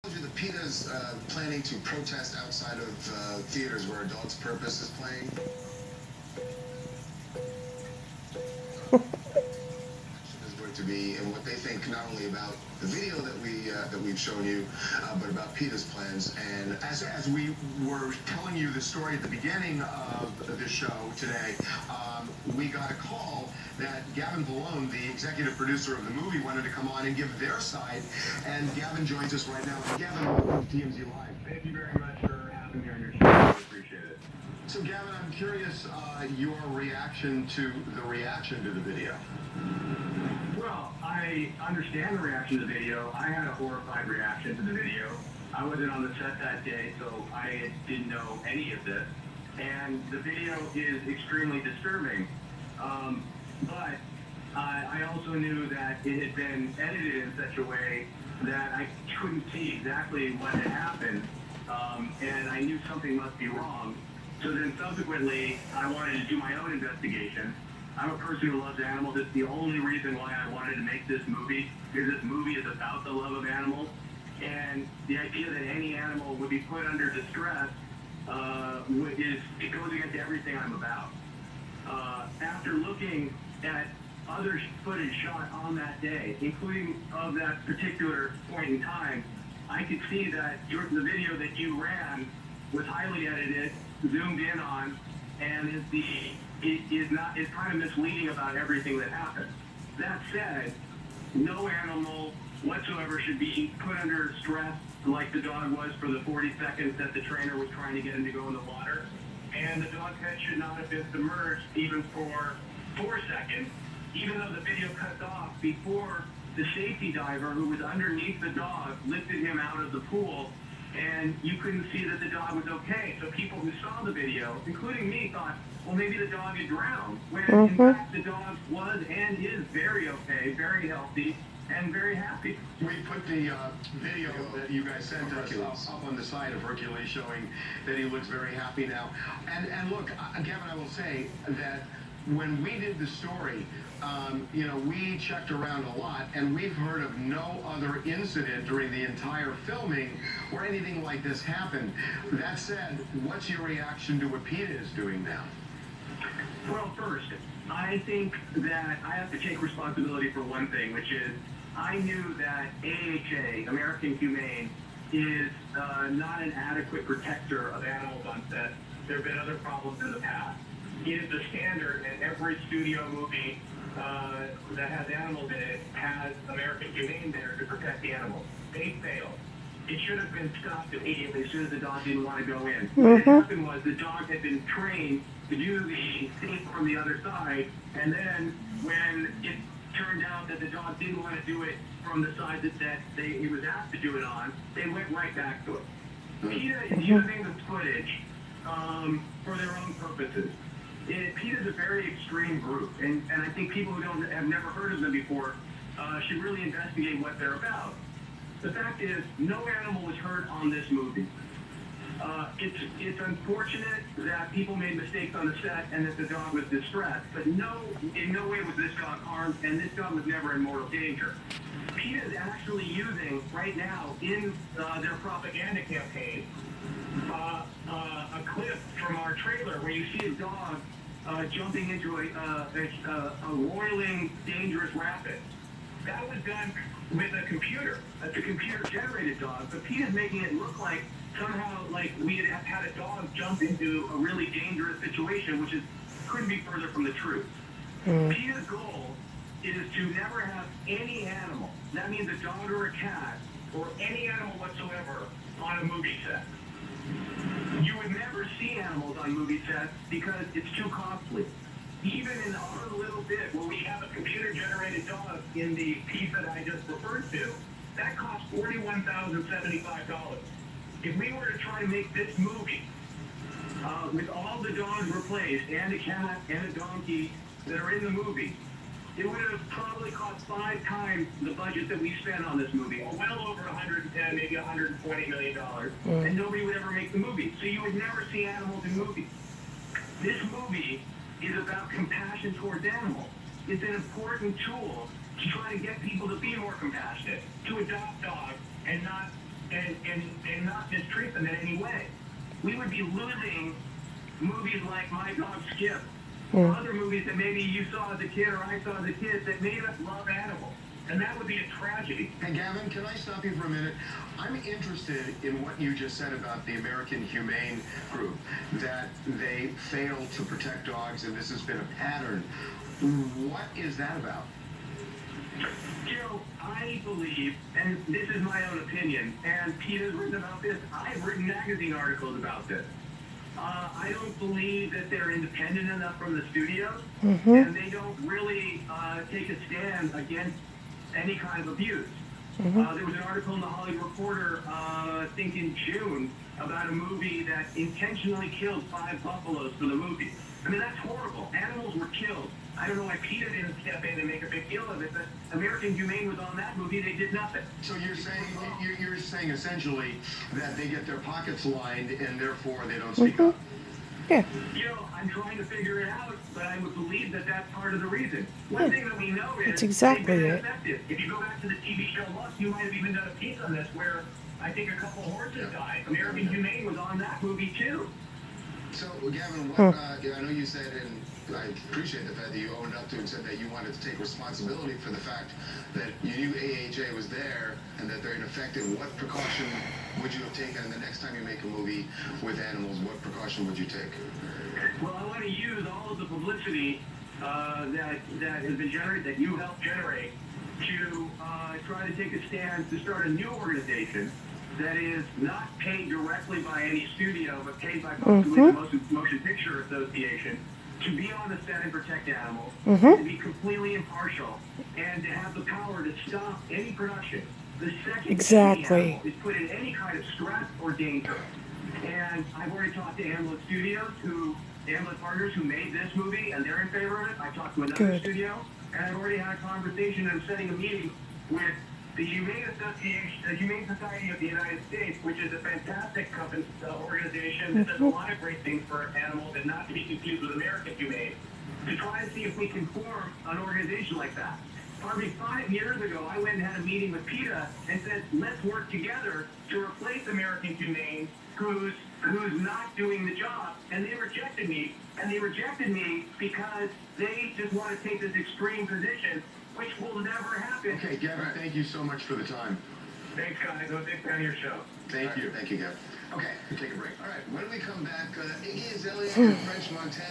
The PETA's planning to protest outside of theaters where Dogs Purpose is playing. Is going to be and what they think not only about the video that we've shown you, but about PETA's plans. And as we were telling you the story at the beginning of the show today, we got a call that Gavin Vallone, the executive producer of the movie, wanted to come on and give their side. And Gavin joins us right now. Gavin, welcome to TMZ Live. Thank you very much for having me on your show. I appreciate it. So, Gavin, I'm curious your reaction to the video. Well, I understand the reaction to the video. I had a horrified reaction to the video. I wasn't on the set that day, so I didn't know any of this. And the video is extremely disturbing. But I also knew that it had been edited in such a way that I couldn't see exactly what had happened. And I knew something must be wrong. So then subsequently, I wanted to do my own investigation. I'm a person who loves animals. It's the only reason why I wanted to make this movie, because this movie is about the love of animals. And the idea that any animal would be put under distress it goes against everything I'm about. After looking at other footage shot on that day, including of that particular point in time, I could see that the video that you ran was highly edited, zoomed in on, and is kind of misleading about everything that happened. That said, no animal whatsoever should be put under stress like the dog was for the 40 seconds that the trainer was trying to get him to go in the water. And the dog's head should not have been submerged even for 4 seconds, even though the video cuts off before the safety diver who was underneath the dog lifted him out of the pool, and you couldn't see that the dog was okay. So people who saw the video, including me, thought, well, maybe the dog had drowned, when in fact the dog was and is very okay, very healthy, and very happy. We put the video that you guys sent us up on the side of Hercules, showing that he looks very happy now. And look, Gavin, I will say that when we did the story, we checked around a lot, and we've heard of no other incident during the entire filming where anything like this happened. That said, what's your reaction to what PETA is doing now? Well, first, I think that I have to take responsibility for one thing, which is I knew that AHA, American Humane, is not an adequate protector of animals on set. There have been other problems in the past. It is the standard, and every studio movie that has animals in it has American Humane there to protect the animals. They failed. It should have been stopped immediately as soon as the dog didn't want to go in. What happened was the dog had been trained to do the escape from the other side, and then when it turned out that the dog didn't want to do it from the side that he was asked to do it on, they went right back to it. PETA is using the footage for their own purposes. PETA is a very extreme group, and I think people who have never heard of them before should really investigate what they're about. The fact is, no animal was hurt on this movie. It's unfortunate that people made mistakes on the set and that the dog was distressed, but in no way was this dog harmed, and this dog was never in mortal danger. PETA is actually using, right now, in their propaganda campaign, a clip from our trailer where you see a dog jumping into a roiling, dangerous rapid. That was done with a computer. It's a computer-generated dog, but PETA's making it look like somehow like we had a dog jump into a really dangerous situation, which couldn't be further from the truth. PETA's goal is to never have any animal, that means a dog or a cat, or any animal whatsoever, on a movie set. You would never see animals on movie sets because it's too costly. Even in our little bit where we have a computer-generated dog in the piece that I just referred to, that costs $41,075. If we were to try to make this movie with all the dogs replaced and a cat and a donkey that are in the movie, it would have probably cost 5 times the budget that we spent on this movie, well over 110, maybe $120 million, and nobody would ever make the movie. So you would never see animals in movies. This movie is about compassion towards animals. It's an important tool to try to get people to be more compassionate, to adopt dogs, and not and not mistreat them in any way. We would be losing movies like My Dog Skip, or other movies that maybe you saw as a kid or I saw as a kid that made us love animals. And that would be a tragedy. Hey, Gavin, can I stop you for a minute? I'm interested in what you just said about the American Humane Group, that they fail to protect dogs, and this has been a pattern. What is that about? I believe, and this is my own opinion, and Peter's written about this, I've written magazine articles about this. I don't believe that they're independent enough from the studios, and they don't really take a stand against any kind of abuse. There was an article in the Hollywood Reporter, I think in June, about a movie that intentionally killed 5 buffaloes for the movie. I mean, that's horrible. Animals were killed. I don't know why PETA didn't step in and make a big deal of it, but American Humane was on that movie. They did nothing. So you're saying essentially that they get their pockets lined and therefore they don't speak up. Yeah. I'm trying to figure it out, but I would believe that that's part of the reason. One thing that we know is That's exactly they've been it. effective. If you go back to the TV show Lost, you might have even done a piece on this where I think a couple of horses died. American Humane was on that movie too. So, Gavin, what, I know you said, and I appreciate the fact that you owned up to and said that you wanted to take responsibility for the fact that you knew AHA was there and that they're ineffective. What precaution would you have taken, and the next time you make a movie with animals, what precaution would you take? Well, I want to use all of the publicity that has been generated, that you helped generate, to try to take a stand to start a new organization that is not paid directly by any studio, but paid by the Motion Picture Association, to be on the set and protect animals, to be completely impartial, and to have the power to stop any production the second any animal is put in any kind of stress or danger. And I've already talked to Amblin Studios, Amblin Partners, who made this movie, and they're in favor of it. I talked to another studio, and I've already had a conversation and I'm setting a meeting with the Humane Association, the Humane Society of the United States, which is a fantastic organization that does a lot of great things for animals and not to be confused with American Humane, to try to see if we can form an organization like that. Probably 5 years ago, I went and had a meeting with PETA and said, let's work together to replace American Humane, who's not doing the job, and they rejected me. And they rejected me because they just want to take this extreme position, which will never happen. Okay, Gavin, thank you so much for the time. Thanks, guys. I'm a big fan of your show. Thank you. Thank you, Gavin. Okay, we'll take a break. All right, when we come back, Iggy Azalea and French Montana.